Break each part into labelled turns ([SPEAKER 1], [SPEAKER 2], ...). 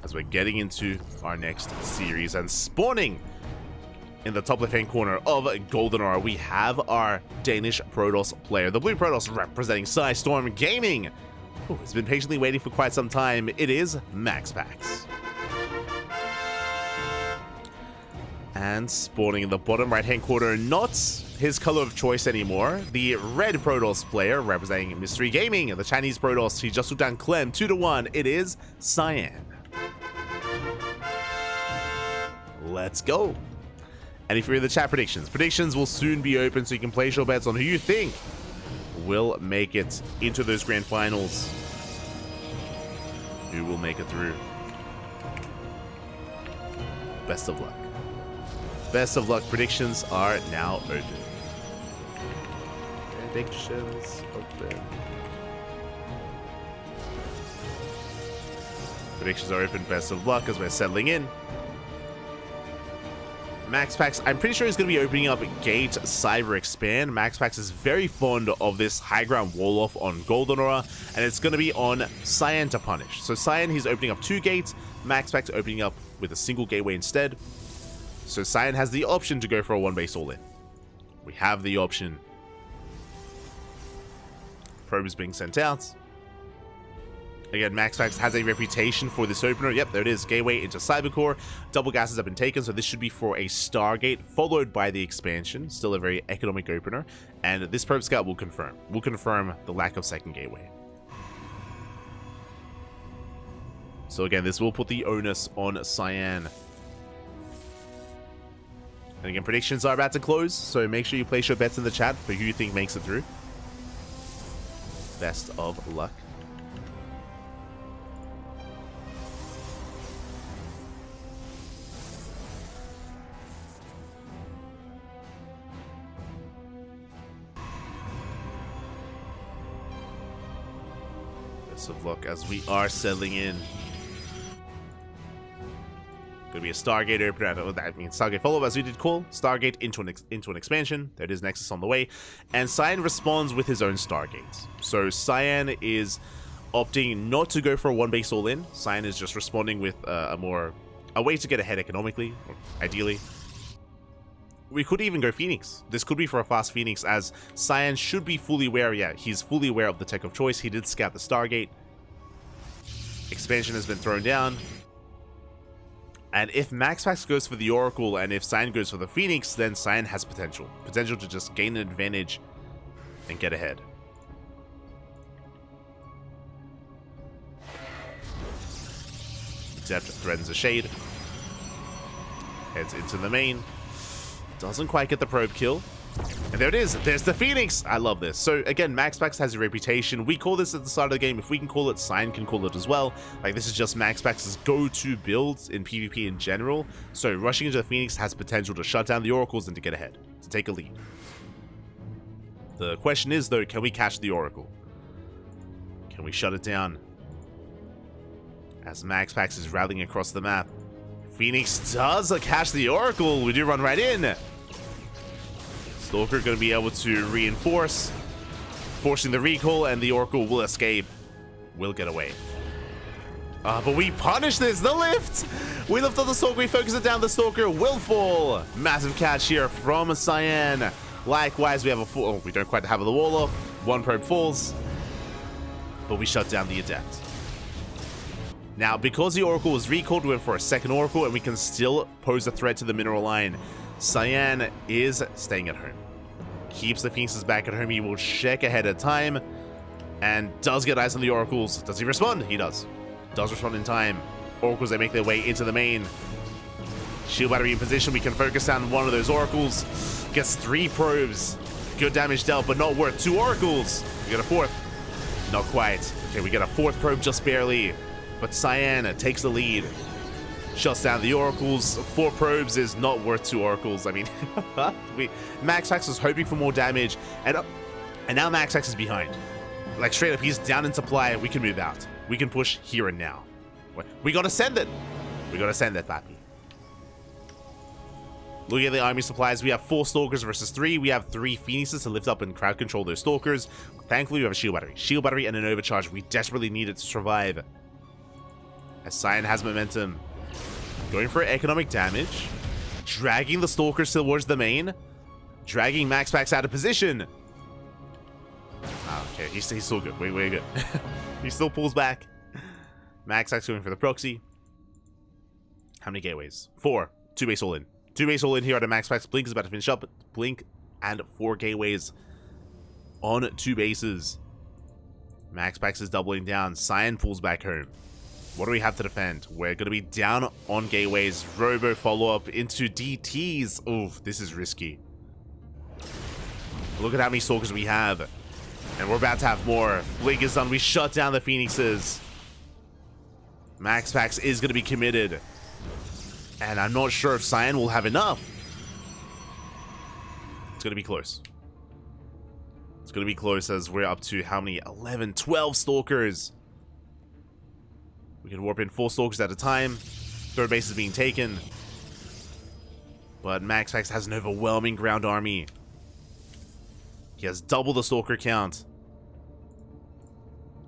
[SPEAKER 1] as we're getting into our next series. And spawning in the top left-hand corner of Golden Aura, we have our Danish Protoss player, the Blue Protoss representing Storm Gaming, who has been patiently waiting for quite some time. It is MaxPax. And spawning in the bottom right-hand corner, not his color of choice anymore, the red Protoss player representing Mystery Gaming, the Chinese Protoss. He just took down Clem 2-1. It is Cyan. Let's go. And if you're in the chat, predictions will soon be open, so you can place your bets on who you think will make it into those grand finals. Who will make it through? Best of luck. Best of luck. Predictions are now open. Predictions open. Predictions are open. Best of luck as we're settling in. MaxPax, I'm pretty sure he's going to be opening up Gate Cyber Expand. MaxPax is very fond of this high ground wall off on Golden Aura, and it's going to be on Cyan to punish. So Cyan, he's opening up 2 gates. MaxPax opening up with a single gateway instead. So Cyan has the option to go for a 1-base all-in. We have the option. Probes being sent out. Again, MaxPax has a reputation for this opener. Yep, there it is. Gateway into Cybercore. Double gases have been taken, so this should be for a Stargate, followed by the expansion. Still a very economic opener. And this Probe Scout will confirm. Will confirm the lack of second gateway. So again, this will put the onus on Cyan. And again, predictions are about to close, so make sure you place your bets in the chat for who you think makes it through. Best of luck. Best of luck as we are settling in. Gonna be a Stargate opener. That means Stargate follow, as we did call. Stargate into an expansion. There it is, Nexus on the way. And Cyan responds with his own Stargate. So Cyan is opting not to go for a 1-base all-in. Cyan is just responding with a way to get ahead economically, ideally. We could even go Phoenix. This could be for a fast Phoenix, as Cyan should be fully aware. Yeah, he's fully aware of the tech of choice. He did scout the Stargate. Expansion has been thrown down. And if MaxPax goes for the Oracle and if Cyan goes for the Phoenix, then Cyan has potential. Potential to just gain an advantage and get ahead. Depth threatens a shade. Heads into the main. Doesn't quite get the probe kill. And there it is. There's the Phoenix. I love this. So again, MaxPax has a reputation. We call this at the start of the game. If we can call it, Cyan can call it as well. Like, this is just MaxPax's go-to builds in PvP in general. So rushing into the Phoenix has potential to shut down the Oracles and to get ahead, to take a lead. The question is, though, can we catch the Oracle? Can we shut it down? As MaxPax is rallying across the map. Phoenix does catch the Oracle. We do run right in. Stalker going to be able to reinforce, forcing the recall, and the Oracle will escape. Will get away. But we punish this. The lift! We lift on the Stalker. We focus it down. The Stalker will fall. Massive catch here from Cyan. Likewise, we have a full... Oh, we don't quite have the wall off. 1 probe falls. But we shut down the Adept. Now, because the Oracle was recalled, we went for a second Oracle, and we can still pose a threat to the mineral line. Cyan is staying at home. Keeps the Phoenixes back at home. He will check ahead of time. And does get eyes on the Oracles. Does he respond? He does. Does respond in time. Oracles, they make their way into the main. Shield battery in position. We can focus down one of those Oracles. Gets 3 probes. Good damage dealt, but not worth 2 Oracles. We get a 4th. Not quite. Okay, we get a 4th probe just barely. But Cyan takes the lead. Shuts down the Oracles. 4 probes is not worth 2 Oracles. I mean, MaxPax was hoping for more damage, and now MaxPax is behind. Like, straight up, he's down in supply. We can move out. We can push here and now. We gotta send it. We gotta send that, Pappy. Looking at the army supplies, we have 4 Stalkers versus 3. We have 3 Phoenixes to lift up and crowd control those Stalkers. Thankfully, we have a shield battery. Shield battery and an overcharge. We desperately need it to survive. as Cyan has momentum. Going for economic damage. Dragging the Stalker towards the main. Dragging MaxPax out of position. Okay, he's still good. We're good. He still pulls back. MaxPax going for the proxy. How many gateways? 4. 2 base all in. 2 base all in here at a MaxPax. Blink is about to finish up. Blink and 4 gateways on 2 bases. MaxPax is doubling down. Cyan pulls back home. What do we have to defend? We're going to be down on gateways. Robo follow-up into DTs. Oof, this is risky. Look at how many Stalkers we have. And we're about to have more. Blink is done. We shut down the Phoenixes. MaxPax is going to be committed. And I'm not sure if Cyan will have enough. It's going to be close. It's going to be close as we're up to how many? 11, 12 Stalkers. We can warp in 4 Stalkers at a time. 3rd base is being taken. But MaxPax has an overwhelming ground army. He has double the Stalker count.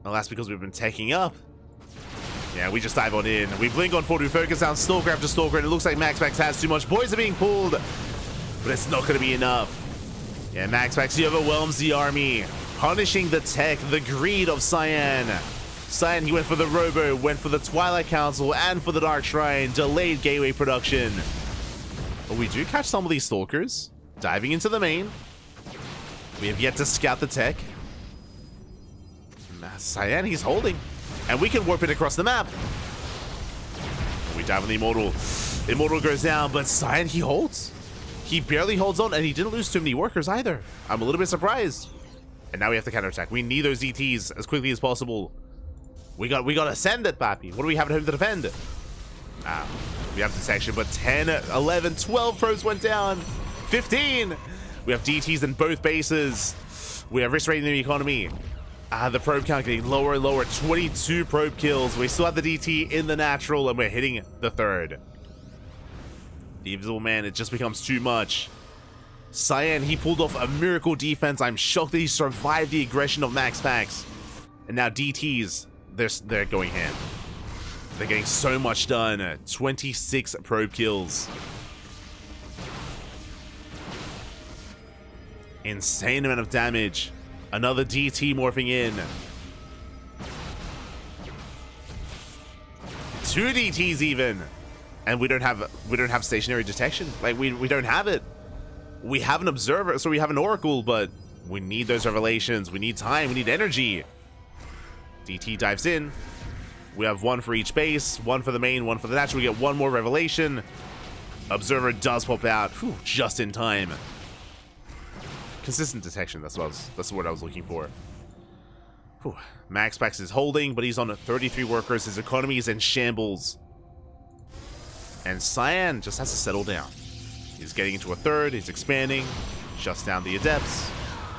[SPEAKER 1] Well, that's because we've been taking up. Yeah, we just dive on in. We blink on forward, we focus down Stalker after Stalker, and it looks like MaxPax has too much. Boys are being pulled, but it's not going to be enough. Yeah, MaxPax, he overwhelms the army, punishing the tech, the greed of Cyan. Cyan, he went for the Robo, went for the Twilight Council, and for the Dark Shrine, delayed gateway production. But we do catch some of these Stalkers, diving into the main. We have yet to scout the tech. Cyan, he's holding. And we can warp it across the map. We dive on the Immortal. Immortal goes down, but Cyan, he holds. He barely holds on, and he didn't lose too many workers either. I'm a little bit surprised. And now we have to counterattack. We need those DTs as quickly as possible. We got to send it, Pappy. What do we have at home to defend? We have detection, but 10, 11, 12 probes went down. 15. We have DTs in both bases. We have risk rating in the economy. The probe count getting lower and lower. 22 probe kills. We still have the DT in the natural, and we're hitting the 3rd. The Invisible Man, it just becomes too much. Cyan, he pulled off a miracle defense. I'm shocked that he survived the aggression of MaxPax. And now DTs, they're going ham. They're getting so much done. 26 probe kills. Insane amount of damage. Another DT morphing in. 2 DTs even. And we don't have stationary detection. Like we don't have it. We have an observer, so we have an oracle, but we need those revelations. We need time, we need energy. DT dives in. We have 1 for each base, 1 for the main, 1 for the natural. We get 1 more revelation. Observer does pop out. Whew, just in time. Consistent detection, that's what I was looking for. Whew. MaxPax is holding, but he's on 33 workers. His economy is in shambles. And Cyan just has to settle down. He's getting into a 3rd, he's expanding, shuts down the Adepts,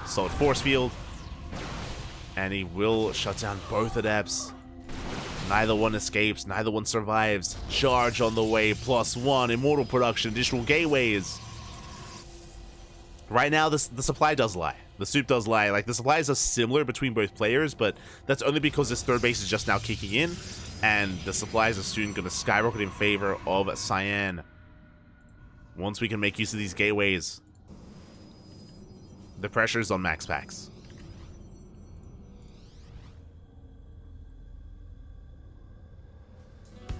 [SPEAKER 1] solid force field, and he will shut down both Adepts. Neither one escapes, neither one survives. Charge on the way, +1, immortal production, additional gateways. Right now, the supply does lie. The soup does lie. Like, the supplies are similar between both players, but that's only because this 3rd base is just now kicking in, and the supplies are soon going to skyrocket in favor of Cyan. Once we can make use of these gateways, the pressure is on MaxPax.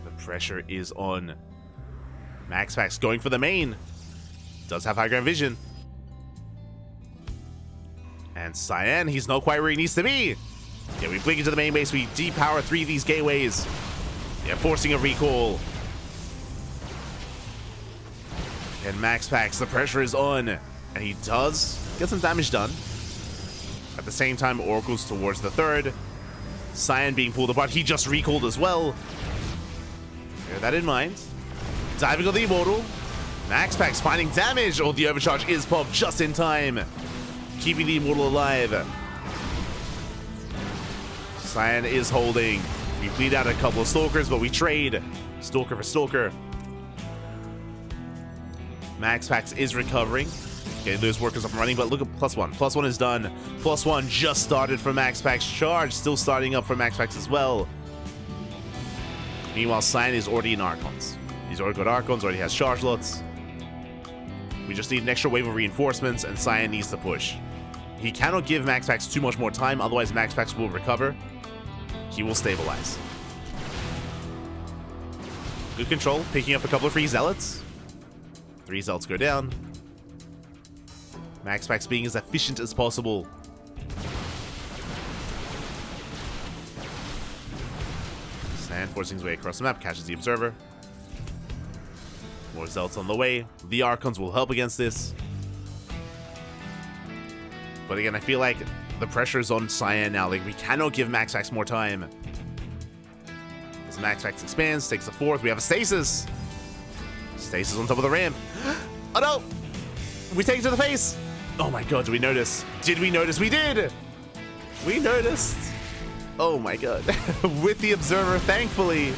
[SPEAKER 1] The pressure is on MaxPax going for the main. Does have high ground vision. And Cyan, he's not quite where he needs to be. Yeah, we blink into the main base. We depower 3 of these gateways. Yeah, forcing a recall. And MaxPax, the pressure is on. And he does get some damage done. At the same time, Oracle's towards the 3rd. Cyan being pulled apart. He just recalled as well. Bear that in mind. Diving on the Immortal. MaxPax finding damage. Oh, the overcharge is popped just in time. Keeping the Immortal alive. Cyan is holding. We bleed out a couple of Stalkers, but we trade Stalker for Stalker. MaxPax is recovering. Okay, those workers up and running, but look at +1. +1 is done. +1 just started for MaxPax. Charge still starting up for MaxPax as well. Meanwhile, Cyan is already in Archons. He's already got Archons, already has charge lots. We just need an extra wave of reinforcements, and Cyan needs to push. He cannot give MaxPax too much more time, otherwise MaxPax will recover. He will stabilize. Good control, picking up a couple of free Zealots. 3 Zealots go down. MaxPax being as efficient as possible. Cyan forcing his way across the map, catches the Observer. More Zealots on the way. The Archons will help against this. But again, I feel like the pressure is on Cyan now. Like, we cannot give MaxPax more time. As MaxPax expands, takes the 4th. We have a Stasis. Stasis on top of the ramp. Oh no! We take it to the face! Oh my god, did we notice? Did we notice? We did! We noticed! Oh my god. With the Observer, thankfully.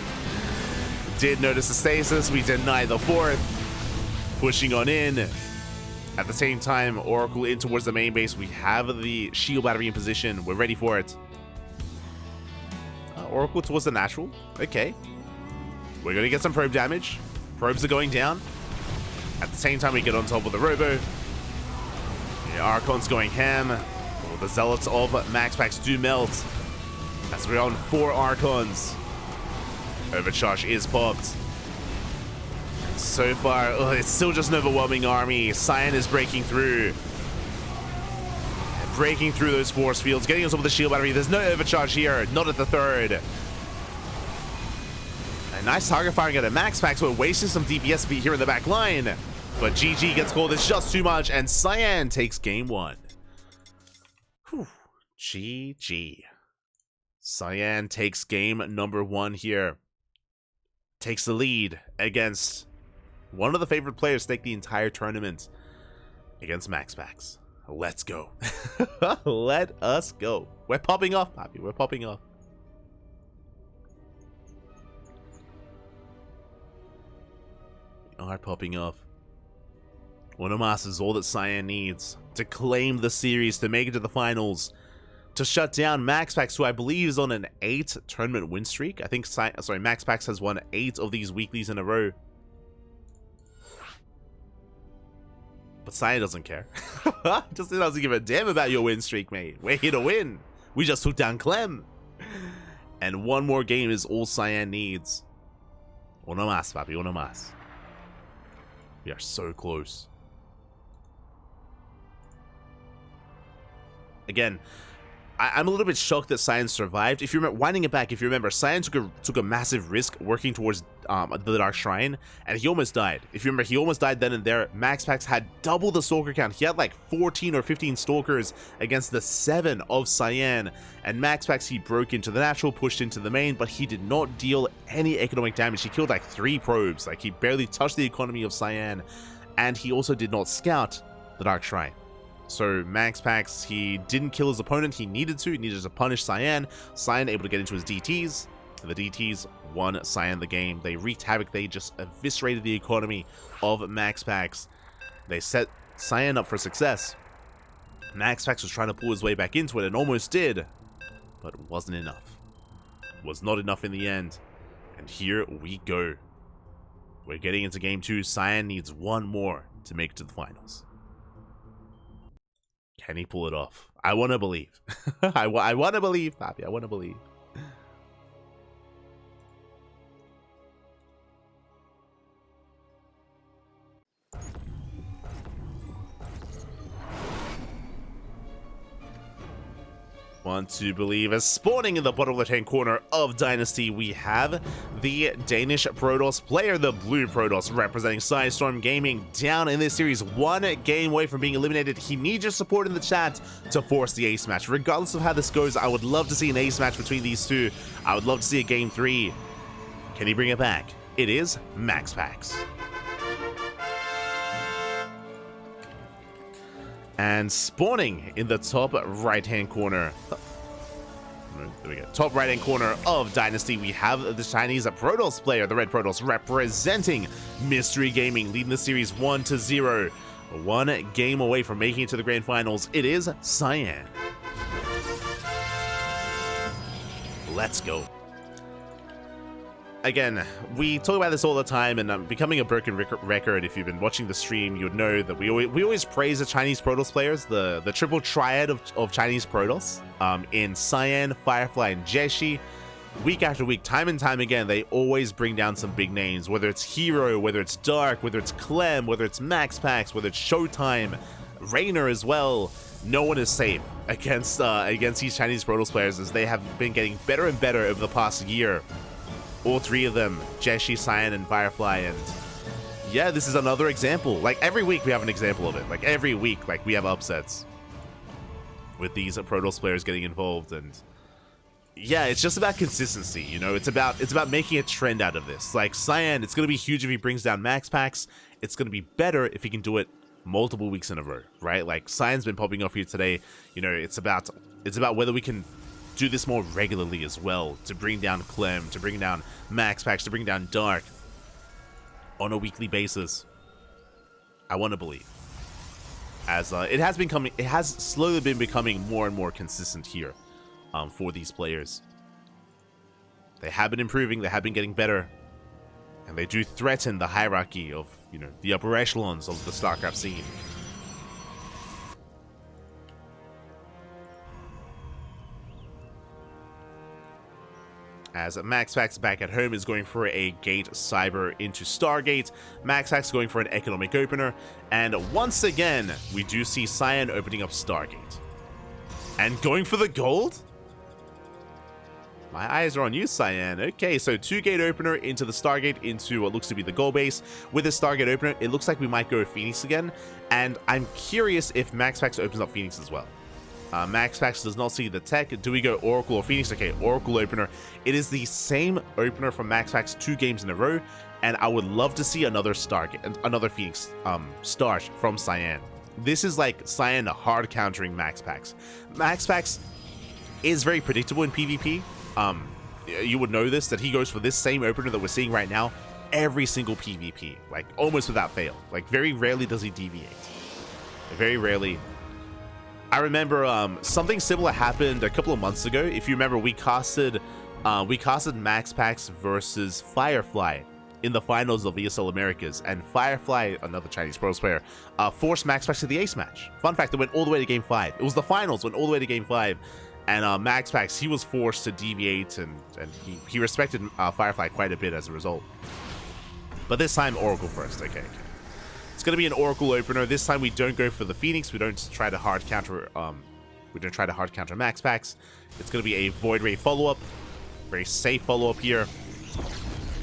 [SPEAKER 1] Did notice the Stasis. We deny the 4th. Pushing on in. At the same time, Oracle in towards the main base. We have the shield battery in position. We're ready for it. Oracle towards the natural. Okay. We're going to get some probe damage. Probes are going down. At the same time, we get on top of the Robo. The Archon's going ham. Oh, the Zealots of MaxPax do melt. As we're on 4 Archons. Overcharge is popped. So far, it's still just an overwhelming army. Cyan is breaking through. Breaking through those force fields, getting on top of the shield battery. There's no overcharge here, not at the 3rd. A nice target firing at a MaxPax. We're wasting some DPS speed here in the back line. But GG gets called. It's just too much, and Cyan takes game 1. Whew. GG. Cyan takes game number 1 here. Takes the lead against one of the favorite players to take the entire tournament against MaxPax. Let's go. Let us go. We're popping off, Poppy. We're popping off. We are popping off. One of us is all that Cyan needs to claim the series, to make it to the finals, to shut down MaxPax, who I believe is on an 8 tournament win streak. I think MaxPax has won 8 of these weeklies in a row. But Cyan doesn't care. Just doesn't give a damn about your win streak, mate. We're here to win. We just took down Clem. And one more game is all Cyan needs. Uno más, papi, uno más. We are so close. Again, I'm a little bit shocked that Cyan survived. If you remember, winding it back, if you remember, Cyan took a massive risk working towards the Dark Shrine, and he almost died. If you remember, he almost died then and there. MaxPax had double the Stalker count. He had like 14 or 15 Stalkers against the 7 of Cyan, and MaxPax, he broke into the natural, pushed into the main, but he did not deal any economic damage. He killed like 3 probes. Like, he barely touched the economy of Cyan, and he also did not scout the Dark Shrine. So MaxPax, he didn't kill his opponent. He needed to punish Cyan. Cyan able to get into his DTs. The DTs won Cyan the game. They wreaked havoc. They just eviscerated the economy of MaxPax. They set Cyan up for success. MaxPax was trying to pull his way back into it and almost did, but it wasn't enough. It was not enough in the end. And here we go. We're getting into game 2. Cyan needs one more to make it to the finals. Can he pull it off? I want to believe. I want to believe, Papi. I want to believe. Want to believe. As spawning in the bottom left-hand corner of Dynasty, we have the Danish Protoss player, the blue Protoss, representing Storm Gaming, down in this series, 1 game away from being eliminated. He needs your support in the chat to force the ace match. Regardless of how this goes, I would love to see an ace match between these two. I would love to see a game 3. Can he bring it back? It is MaxPax. And spawning in the top right-hand corner. There we go. Top right-hand corner of Dynasty, we have the Chinese Protoss player, the red Protoss, representing Mystery Gaming, leading the series 1-0. 1 game away from making it to the grand finals. It is Cyan. Let's go. again, we talk about this all the time, and becoming a broken record. If you've been watching the stream, you would know that we always praise the Chinese Protoss players, the triple triad of Chinese Protoss, in Cyan, Firefly, and Jeshi. Week after week, time and time again, they always bring down some big names, whether it's Hero, whether it's Dark, whether it's Clem, whether it's MaxPax, whether it's Showtime, Raynor as well. No one is safe against these Chinese Protoss players, as they have been getting better and better over the past year. All three of them, Jeshi, Cyan, and Firefly, and yeah, this is another example. Like, every week we have an example of it. Like, every week, like, we have upsets with these Protoss players getting involved, and yeah, it's just about consistency, you know? It's about making a trend out of this. Like, Cyan, it's gonna be huge if he brings down MaxPax. It's gonna be better if he can do it multiple weeks in a row, right? Like, Cyan's been popping off here today. You know, it's about whether we can do this more regularly as well, to bring down Clem, to bring down MaxPax, to bring down Dark on a weekly basis. I want to believe, as it has slowly been becoming more and more consistent here. For these players, they have been improving, they have been getting better, and they do threaten the hierarchy of, you know, the upper echelons of the StarCraft scene. As MaxPax back at home is going for a Gate Cyber into Stargate, MaxPax going for an Economic Opener, and once again we do see Cyan opening up Stargate and going for the gold. My eyes are on you, Cyan. Okay, so 2-gate opener into the Stargate, into what looks to be the goal base. With the Stargate opener, it looks like we might go Phoenix again, and I'm curious if MaxPax opens up Phoenix as well. MaxPax does not see the tech. Do we go Oracle or Phoenix? Okay, Oracle opener. It is the same opener from MaxPax 2 games in a row, and I would love to see another Stargate, another Phoenix start from Cyan. This is like Cyan hard countering MaxPax. MaxPax is very predictable in PvP. You would know this, that he goes for this same opener that we're seeing right now every single PvP, like almost without fail. Like, very rarely does he deviate. Very rarely. I remember something similar happened a couple of months ago. If you remember, we casted MaxPax versus Firefly in the finals of ESL Americas, and Firefly, another Chinese Protoss player, forced MaxPax to the ace match. Fun fact, it went all the way to game 5. It was the finals, went all the way to game 5. And MaxPax, he was forced to deviate, and he respected Firefly quite a bit as a result. But this time, Oracle first. Okay. It's going to be an Oracle opener. This time we don't go for the Phoenix. We don't try to hard counter MaxPax. It's going to be a Void Ray follow-up. Very safe follow-up here.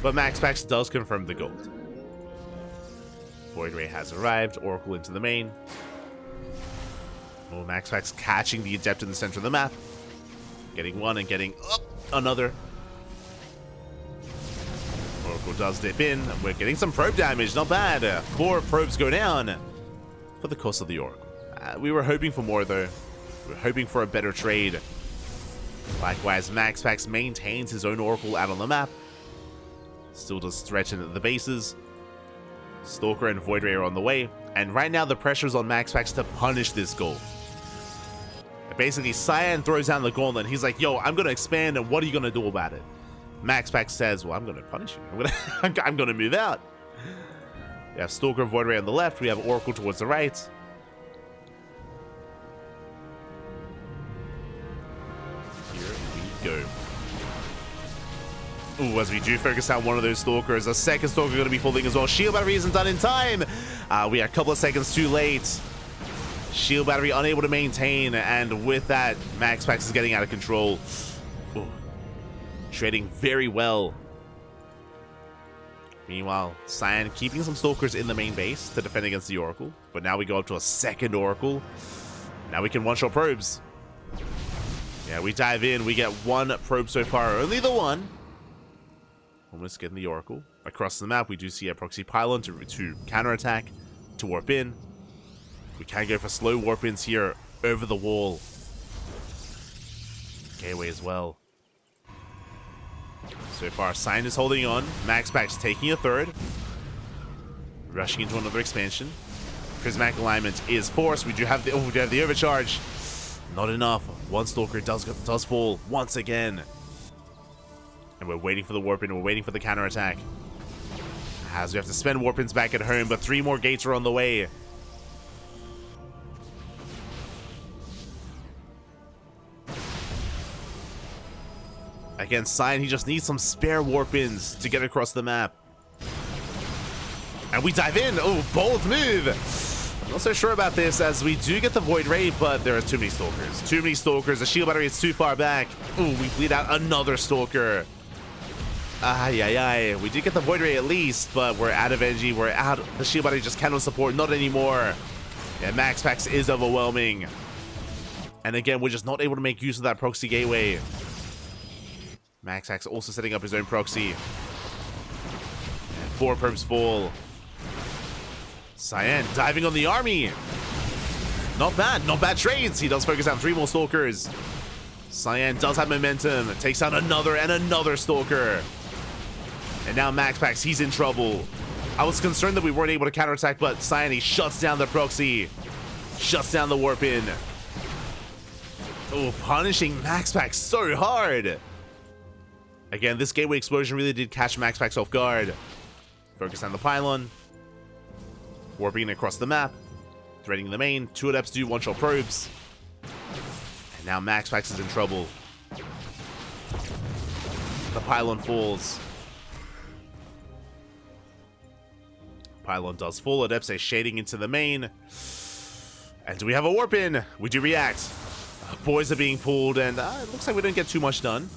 [SPEAKER 1] But MaxPax does confirm the gold. Void Ray has arrived. Oracle into the main. Oh, MaxPax catching the Adept in the center of the map. Getting one and getting up another. Oracle does dip in. We're getting some probe damage. Not bad. 4 probes go down for the cost of the Oracle. We were hoping for more, though. We were hoping for a better trade. Likewise, MaxPax maintains his own Oracle out on the map. Still does threaten the bases. Stalker and Void Ray are on the way. And right now, the pressure is on MaxPax to punish this goal. Basically, Cyan throws down the gauntlet. He's like, yo, I'm going to expand, and what are you going to do about it? MaxPax says, well, I'm going to punish you. I'm going to move out. We have Stalker and Void Ray on the left. We have Oracle towards the right. Here we go. Ooh, as we do focus down one of those Stalkers, a second Stalker going to be falling as well. Shield battery isn't done in time. We are a couple of seconds too late. Shield battery unable to maintain, and with that, MaxPax is getting out of control. Ooh. Trading very well. Meanwhile, Cyan keeping some Stalkers in the main base to defend against the Oracle, but now we go up to a second Oracle. Now we can one-shot probes. Yeah, we dive in. We get 1 probe so far, only the 1. Almost getting the Oracle. Across the map, we do see a proxy pylon to counterattack, to warp in. We can go for slow warp-ins here over the wall. Gateway as well. So far, Cyan is holding on. MaxPax taking a 3rd. Rushing into another expansion. Prismatic alignment is forced. We do have the overcharge. Not enough. 1 Stalker does fall once again. And we're waiting for the warp in. We're waiting for the counterattack. As we have to spend warp-ins back at home, but 3 more gates are on the way. Against Cyan, he just needs some spare warp-ins to get across the map. And we dive in. Oh, bold move. I'm not so sure about this, as we do get the Void Ray, but there are too many Stalkers. Too many Stalkers. The shield battery is too far back. Oh, we bleed out another Stalker. We did get the Void Ray at least, but we're out of energy. We're out. The shield battery just cannot support. Not anymore. And MaxPax is overwhelming. And again, we're just not able to make use of that proxy gateway. MaxPax also setting up his own proxy. And 4 probes fall. Cyan diving on the army. Not bad. Not bad trades. He does focus on 3 more Stalkers. Cyan does have momentum. Takes out another and another Stalker. And now MaxPax, he's in trouble. I was concerned that we weren't able to counterattack, but Cyan, he shuts down the proxy. Shuts down the warp in. Oh, punishing MaxPax so hard. Again, this gateway explosion really did catch MaxPax off guard. Focus on the pylon. Warping across the map. Threading the main. 2 adepts do one-shot probes. And now MaxPax is in trouble. The pylon falls. Pylon does fall. Adepts are shading into the main. And do we have a warp in? We do react. Boys are being pulled, and it looks like we don't get too much done.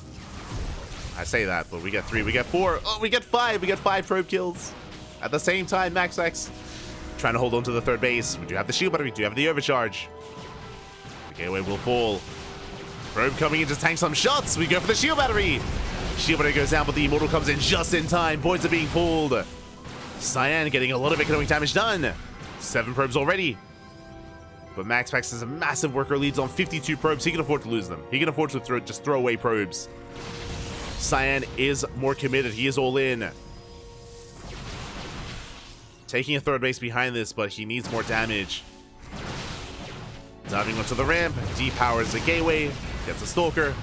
[SPEAKER 1] I say that, but we get 3, we get 4, oh, we get 5. We get 5 probe kills. At the same time, MaxPax trying to hold on to the 3rd base. We do have the shield battery, we do have the overcharge. The gateway will fall. Probe coming in to tank some shots. We go for the shield battery. Shield battery goes down, but the Immortal comes in just in time. Boys are being pulled. Cyan getting a lot of economic damage done. 7 probes already. But MaxPax has a massive worker leads on 52 probes. He can afford to lose them. He can afford to just throw away probes. Cyan is more committed. He is all in. Taking a 3rd base behind this, but he needs more damage. Diving onto the ramp. Depowers the gateway. Gets a Stalker.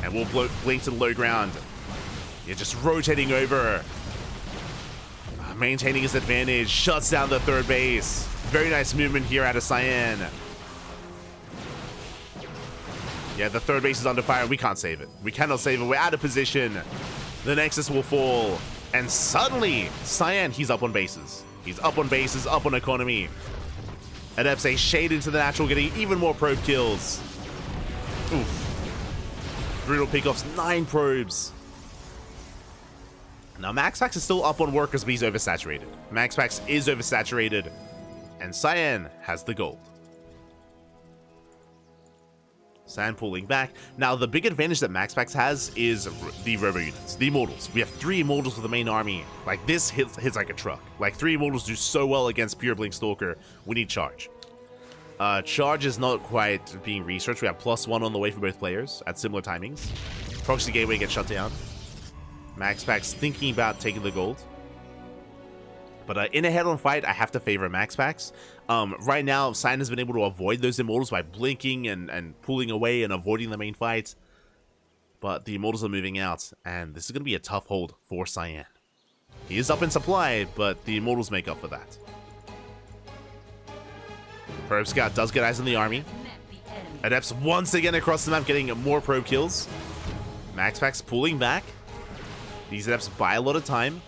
[SPEAKER 1] And we'll blink to the low ground. Yeah, just rotating over. Maintaining his advantage. Shuts down the 3rd base. Very nice movement here out of Cyan. Yeah, the 3rd base is under fire. We can't save it. We cannot save it. We're out of position. The Nexus will fall. And suddenly, Cyan, he's up on bases. He's up on bases, up on economy. Adepts a shade into the natural, getting even more probe kills. Oof. Brutal pickoffs, 9 probes. Now, MaxPax is still up on workers, but he's oversaturated. MaxPax is oversaturated. And Cyan has the gold. Cyan pulling back. Now, the big advantage that MaxPax has is the robo units, the Immortals. We have 3 Immortals for the main army. Like, this hits like a truck. Like, 3 Immortals do so well against Pure Blink Stalker. We need Charge. Charge is not quite being researched. We have +1 on the way for both players at similar timings. Proxy Gateway gets shut down. MaxPax thinking about taking the gold. But in a head-on fight, I have to favor MaxPax. Right now, Cyan has been able to avoid those Immortals by blinking and pulling away and avoiding the main fight. But the Immortals are moving out, and this is going to be a tough hold for Cyan. He is up in supply, but the Immortals make up for that. Probe Scout does get eyes on the army. Adepts once again across the map, getting more probe kills. MaxPax pulling back. These Adepts buy a lot of time.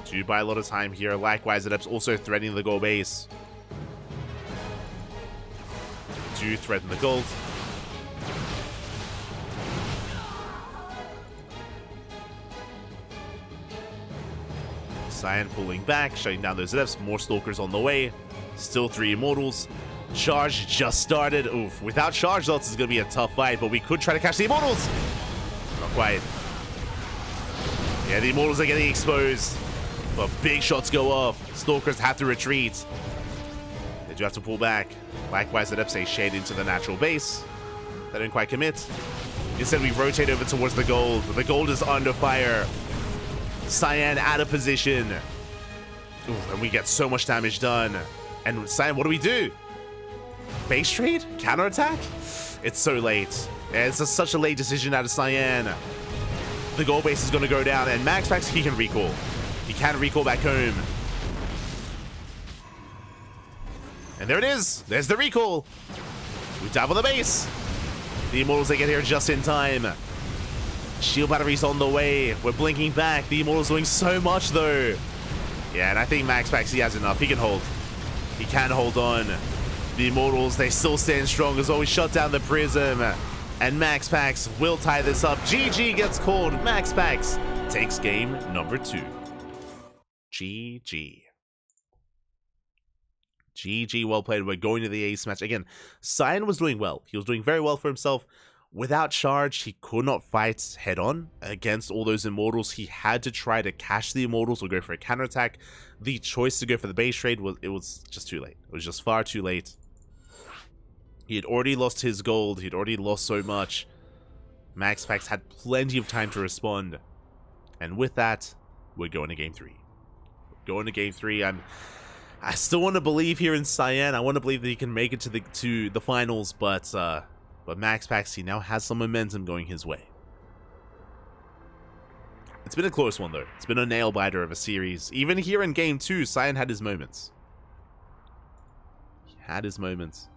[SPEAKER 1] Do buy a lot of time here. Likewise, Adepts also threatening the gold base. Do threaten the gold. Cyan pulling back, shutting down those Adepts. More Stalkers on the way. Still 3 Immortals. Charge just started. Oof. Without Charge, though, this is going to be a tough fight, but we could try to catch the Immortals. Not quite. Yeah, the Immortals are getting exposed. But big shots go off. Stalkers have to retreat. They do have to pull back. Likewise, Adepts a shade into the natural base. They don't quite commit. Instead, we rotate over towards the gold. The gold is under fire. Cyan out of position. Ooh, and we get so much damage done. And Cyan, what do? Base trade? Counterattack? It's so late. It's such a late decision out of Cyan. The gold base is going to go down, and MaxPax, he can recall. He can recall back home. And there it is. There's the recall. We dive on the base. The Immortals, they get here just in time. Shield batteries on the way. We're blinking back. The Immortals doing so much, though. Yeah, and I think MaxPax, he has enough. He can hold. He can hold on. The Immortals, they still stand strong as always. Shut down the Prism. And MaxPax will tie this up. GG gets called. MaxPax takes game number 2. GG. GG, well played. We're going to the ace match. Again, Cyan was doing well. He was doing very well for himself. Without charge, he could not fight head-on against all those Immortals. He had to try to cash the Immortals or go for a counterattack. The choice to go for the base trade was just too late. It was just far too late. He had already lost his gold. He had already lost so much. MaxPax had plenty of time to respond. And with that, we're going to game 3. Going to game 3. I still want to believe here in Cyan. I want to believe that he can make it to the finals, but MaxPax, he now has some momentum going his way. It's been a close one, though. It's been a nail-biter of a series. Even here in game 2, Cyan had his moments. He had his moments.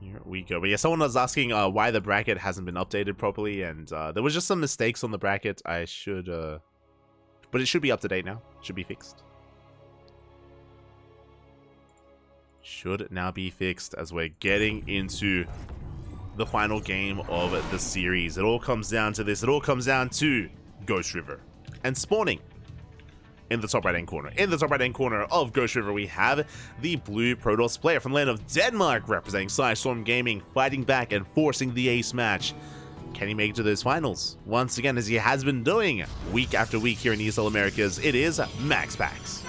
[SPEAKER 1] Here we go. But yeah, someone was asking why the bracket hasn't been updated properly, and there was just some mistakes on the bracket. I should, but it should be up to date now. Should be fixed. Should now be fixed as we're getting into the final game of the series. It all comes down to this. It all comes down to Ghost River and spawning. In the top right-hand corner. In the top right-hand corner of Ghost River, we have the blue Protoss player from the land of Denmark, representing Storm Gaming, fighting back and forcing the ace match. Can he make it to those finals? Once again, as he has been doing week after week here in ESL Americas, it is MaxPax.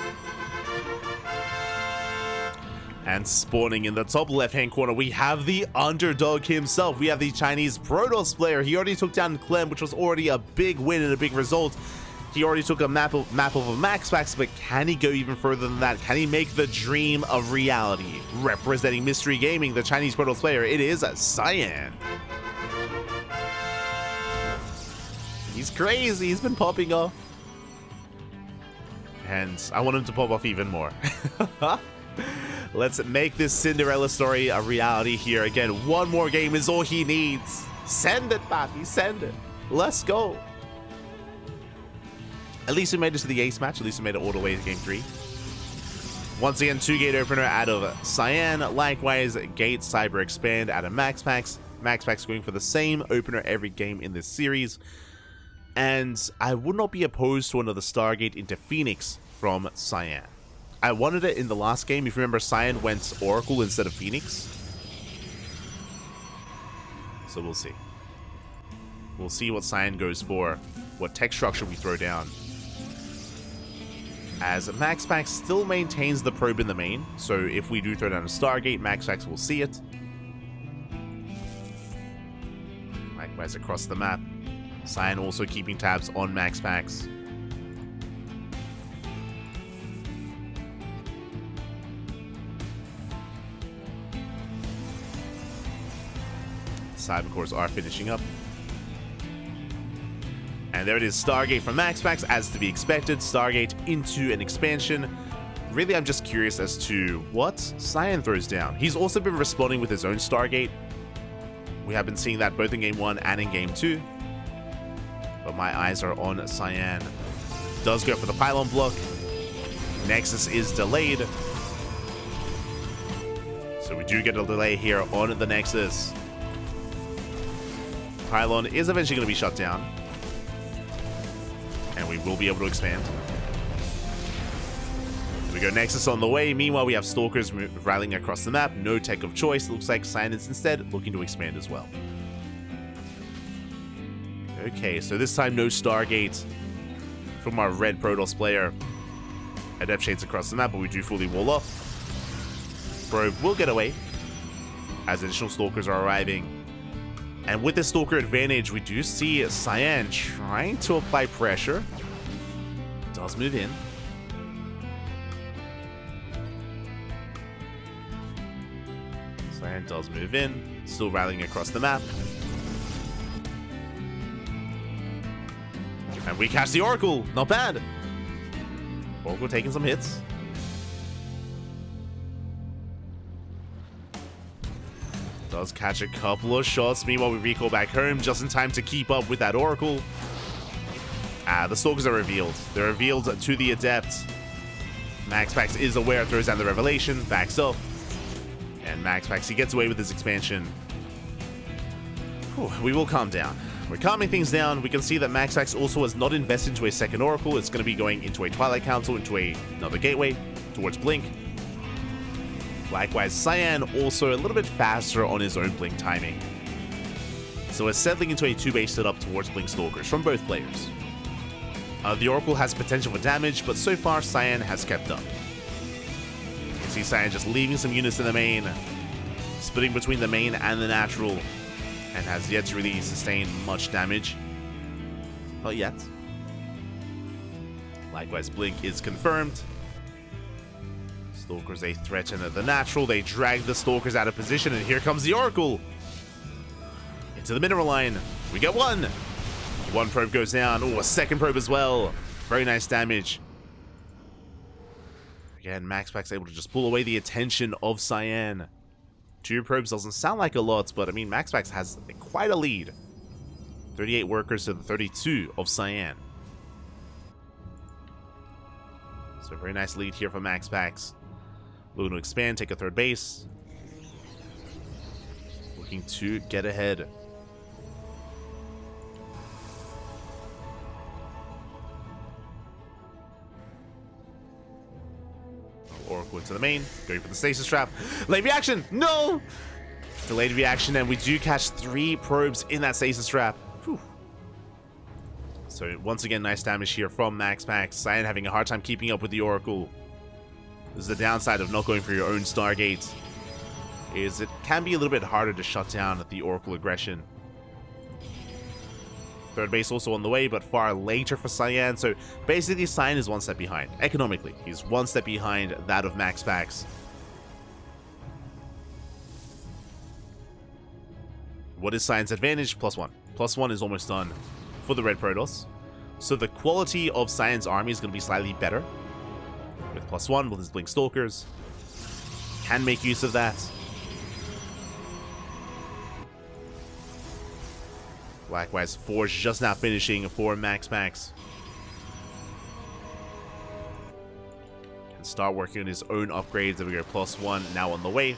[SPEAKER 1] And spawning in the top left-hand corner, we have the underdog himself. We have the Chinese Protoss player. He already took down Clem, which was already a big win and a big result. He already took a map of a MaxPax, but can he go even further than that? Can he make the dream of reality? Representing Mystery Gaming, the Chinese Protoss player, it is Cyan. He's crazy. He's been popping off. And I want him to pop off even more. Let's make this Cinderella story a reality here. Again, one more game is all he needs. Send it, Papi. Send it. Let's go. At least we made it to the ace match. At least we made it all the way to game 3. Once again, 2-gate opener out of Cyan. Likewise, gate cyber expand out of MaxPax. MaxPax going for the same opener every game in this series. And I would not be opposed to another Stargate into Phoenix from Cyan. I wanted it in the last game. If you remember, Cyan went Oracle instead of Phoenix. So we'll see. We'll see what Cyan goes for, what tech structure we throw down. As MaxPax still maintains the probe in the main, so if we do throw down a Stargate, MaxPax will see it. Likewise across the map, Cyan also keeping tabs on MaxPax. Cyber cores are finishing up. And there it is, Stargate from MaxPax, as to be expected. Stargate into an expansion. Really, I'm just curious as to what Cyan throws down. He's also been responding with his own Stargate. We have been seeing that both in Game 1 and in Game 2. But my eyes are on Cyan. Does go for the pylon block. Nexus is delayed. So we do get a delay here on the Nexus. Pylon is eventually going to be shut down. And we will be able to expand. Here we go, Nexus on the way. Meanwhile, we have Stalkers rallying across the map. No tech of choice. Looks like Cyan is instead looking to expand as well. Okay, so this time no Stargate from our red Protoss player. Adept shades across the map, but we do fully wall off. Probe will get away as additional Stalkers are arriving. And with this Stalker advantage, we do see Cyan trying to apply pressure. Does move in. Cyan does move in, still rallying across the map. And we catch the Oracle, not bad. Oracle taking some hits. Does catch a couple of shots. Meanwhile, we recall back home just in time to keep up with that Oracle. The Stalkers are revealed. They're revealed to the Adept. MaxPax is aware, throws down the Revelation, backs up. And MaxPax, he gets away with his expansion. Whew, we will calm down. We're calming things down. We can see that MaxPax also has not invested into a second Oracle. It's going to be going into a Twilight Council, into another Gateway, towards Blink. Likewise, Cyan also a little bit faster on his own Blink timing. So we're settling into a 2-base setup towards Blink Stalkers from both players. The Oracle has potential for damage, but so far Cyan has kept up. You can see Cyan just leaving some units in the main, splitting between the main and the natural, and has yet to really sustain much damage. Not yet. Likewise, Blink is confirmed. Stalkers a threat into the natural. They drag the Stalkers out of position, and here comes the Oracle. Into the mineral line. We get one. One probe goes down. Oh, a second probe as well. Very nice damage. Again, MaxPax able to just pull away the attention of Cyan. 2 probes doesn't sound like a lot, but I mean, MaxPax has quite a lead. 38 workers to the 32 of Cyan. So very nice lead here for MaxPax. Looking to expand, take a 3rd base. Looking to get ahead. Oracle into the main, going for the stasis trap. Late reaction! No! Delayed reaction, and we do catch 3 probes in that stasis trap. Whew. So once again, nice damage here from MaxPax. Cyan having a hard time keeping up with the Oracle. This is the downside of not going for your own Stargate, is it can be a little bit harder to shut down the Oracle aggression. 3rd base also on the way, but far later for Cyan, so basically Cyan is 1 step behind. Economically, he's 1 step behind that of MaxPax. What is Cyan's advantage? +1. +1 is almost done for the red Protoss. So the quality of Cyan's army is going to be slightly better. With +1 with his Blink Stalkers. Can make use of that. Likewise, Forge just now finishing for MaxPax. Can start working on his own upgrades. There we go, +1 now on the way.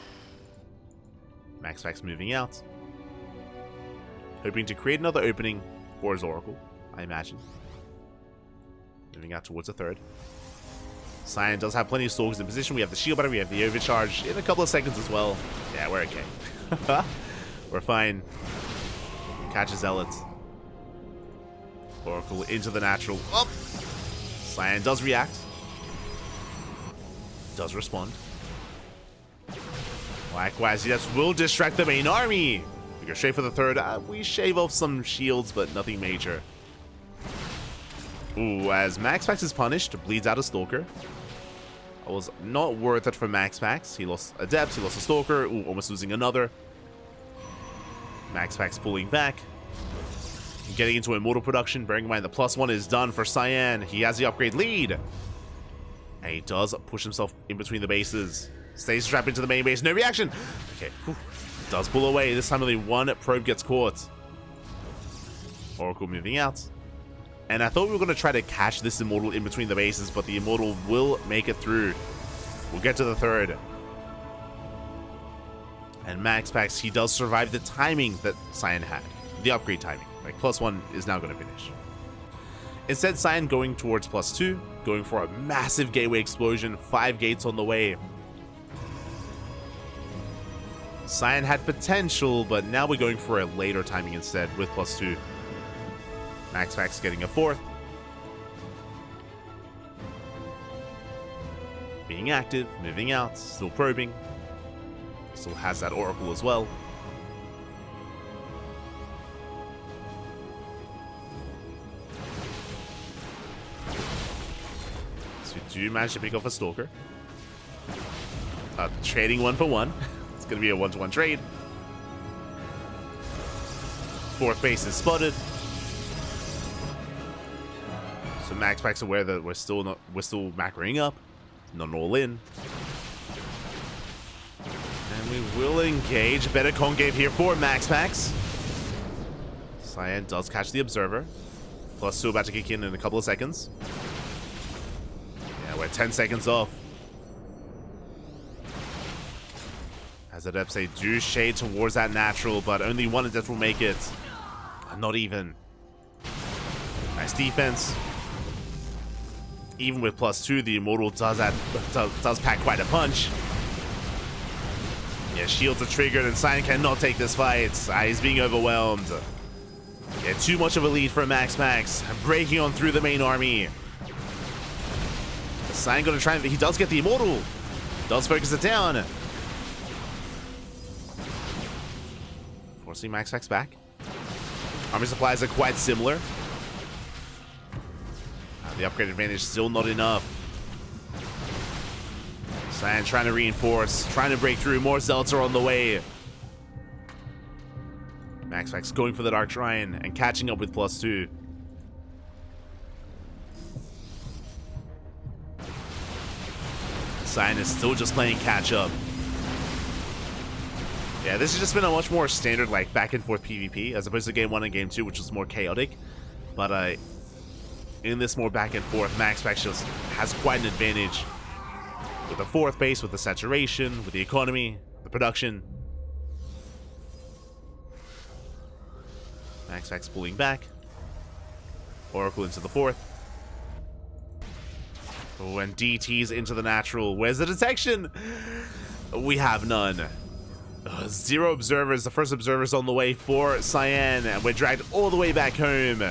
[SPEAKER 1] MaxPax moving out. Hoping to create another opening for his Oracle, I imagine. Moving out towards a 3rd. Cyan does have plenty of Stalkers in position. We have the shield battery, we have the overcharge in a couple of seconds as well. Yeah, we're okay. We're fine. Catch a Zealot. Oracle into the natural. Up! Cyan does react. Does respond. Likewise, yes, will distract the main army. We go straight for the 3rd. We shave off some shields, but nothing major. Ooh, as MaxPax is punished, bleeds out a Stalker. That was not worth it for MaxPax. He lost Adept, he lost a Stalker. Ooh, almost losing another. MaxPax pulling back. Getting into Immortal production. Bearing in mind the +1 is done for Cyan. He has the upgrade lead. And he does push himself in between the bases. Stays trapped into the main base. No reaction. Okay. Whew. Does pull away. This time only 1 probe gets caught. Oracle moving out. And I thought we were going to try to catch this Immortal in between the bases, but the Immortal will make it through. We'll get to the 3rd. And MaxPax, he does survive the timing that Cyan had. The upgrade timing. Like, +1 is now going to finish. Instead, Cyan going towards +2, going for a massive gateway explosion, 5 gates on the way. Cyan had potential, but now we're going for a later timing instead with +2. MaxPax getting a fourth. Being active, moving out, still probing. Still has that Oracle as well. So we do manage to pick off a Stalker. Trading 1 for 1. It's going to be a 1-to-1 trade. Fourth base is spotted. So MaxPax aware that we're still macroing up. Not all in. And we will engage. Better concave here for MaxPax. Cyan does catch the Observer. +2 about to kick in a couple of seconds. Yeah, we're 10 seconds off. As Adepts do shade towards that natural, but only one Adept will make it. Not even. Nice defense. Even with +2, the Immortal does pack quite a punch. Yeah, shields are triggered and Cyan cannot take this fight. He's being overwhelmed. Yeah, too much of a lead for MaxPax. Breaking on through the main army. Cyan gonna try and he does get the Immortal. Does focus it down. Forcing MaxPax back. Army supplies are quite similar. The upgrade advantage still not enough. Cyan trying to reinforce, trying to break through. More Zealots are on the way. MaxPax going for the Dark Shrine and catching up with +2. Cyan is still just playing catch up. Yeah, this has just been a much more standard like back and forth PvP as opposed to game 1 and game 2, which was more chaotic. But in this more back and forth, MaxPax just has quite an advantage with the fourth base, with the saturation, with the economy, the production. MaxPax pulling back. Oracle into the fourth. Oh, and DT's into the natural. Where's the detection? We have none. 0 observers. The first observer's on the way for Cyan, and we're dragged all the way back home.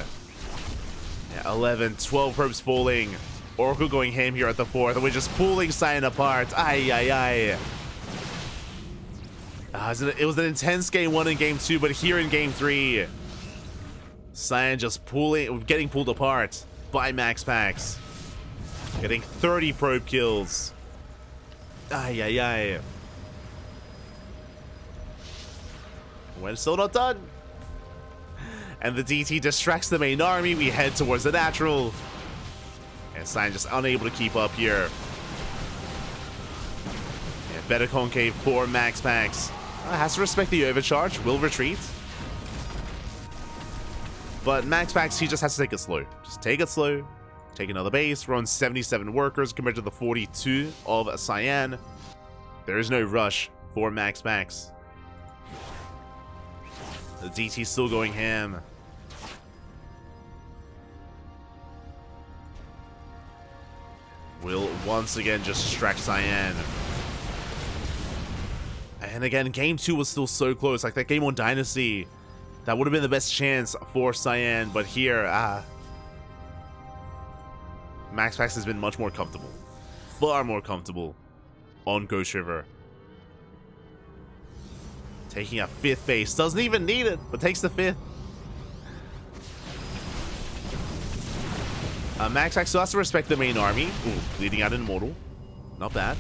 [SPEAKER 1] 11, 12 probes falling. Oracle going ham here at the fourth, and we're just pulling Cyan apart. Ay, ay, ay. It was an intense game 1 and game 2, but here in game 3, Cyan just getting pulled apart by MaxPax. Getting 30 probe kills. Ay, ay, ay. We're still not done. And the DT distracts the main army. We head towards the natural. And Cyan just unable to keep up here. Yeah, better concave for MaxPax. Has to respect the overcharge. Will retreat. But MaxPax, he just has to take it slow. Just take it slow. Take another base. We're on 77 workers compared to the 42 of Cyan. There is no rush for MaxPax. The DT's still going ham. Will once again just distract Cyan. And again, game 2 was still so close. Like that game on Dynasty, that would have been the best chance for Cyan. But here, MaxPax has been much more comfortable. Far more comfortable on Ghost River. Taking a 5th base. Doesn't even need it, but takes the 5th. MaxPax still has to respect the main army. Ooh, leading out an Immortal. Not bad.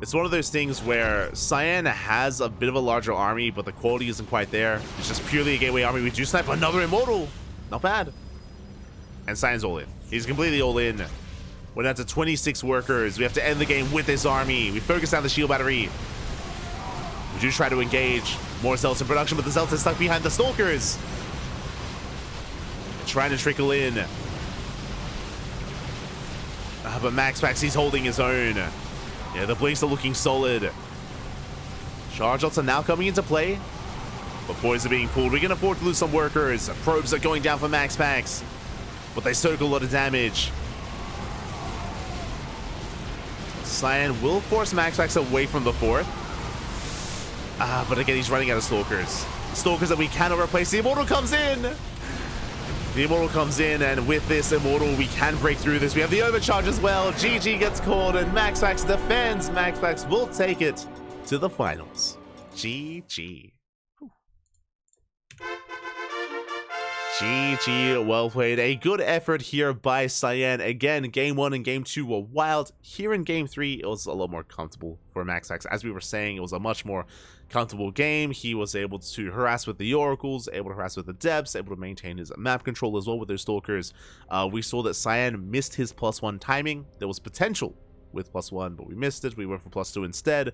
[SPEAKER 1] It's one of those things where Cyan has a bit of a larger army, but the quality isn't quite there. It's just purely a gateway army. We do snipe another Immortal. Not bad. And Cyan's all in. He's completely all in. We're down to 26 workers. We have to end the game with this army. We focus down the shield battery. We do try to engage. More Zealots in production, but the Zealots are stuck behind the Stalkers. Trying to trickle in. But MaxPax, he's holding his own. Yeah, the blinks are looking solid. Charge outs are now coming into play. But boys are being pulled. We can afford to lose some workers. Probes are going down for MaxPax. But they soak a lot of damage. Cyan will force MaxPax away from the fourth. But again, he's running out of Stalkers. Stalkers that we cannot replace. The Immortal comes in. The Immortal comes in, and with this Immortal, we can break through this. We have the overcharge as well. GG gets called, and MaxPax defends. MaxPax will take it to the finals. GG. GG, well played. A good effort here by Cyan. Again, game 1 and game 2 were wild. Here in game 3, it was a lot more comfortable for MaxPax. As we were saying, it was a much more comfortable game. He was able to harass with the Oracles, able to harass with the Depths, able to maintain his map control as well with those Stalkers. We saw that Cyan missed his +1 timing. There was potential with +1, but we missed it. We went for +2 instead.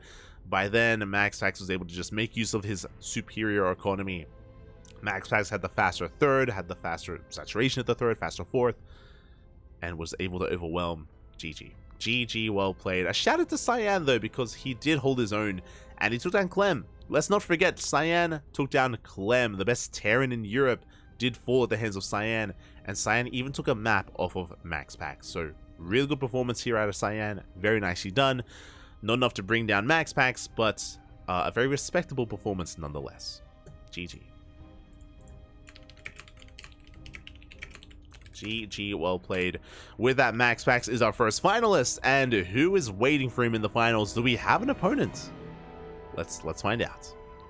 [SPEAKER 1] By then, MaxPax was able to just make use of his superior economy. MaxPax had the faster third, had the faster saturation at the third, faster fourth, and was able to overwhelm GG. GG, well played. A shout out to Cyan though, because he did hold his own, and he took down Clem. Let's not forget, Cyan took down Clem. The best Terran in Europe did fall at the hands of Cyan, and Cyan even took a map off of MaxPax. So, really good performance here out of Cyan. Very nicely done. Not enough to bring down MaxPax, but a very respectable performance nonetheless. GG. GG, well played. With that, MaxPax is our first finalist, and who is waiting for him in the finals? Do we have an opponent? Let's find out.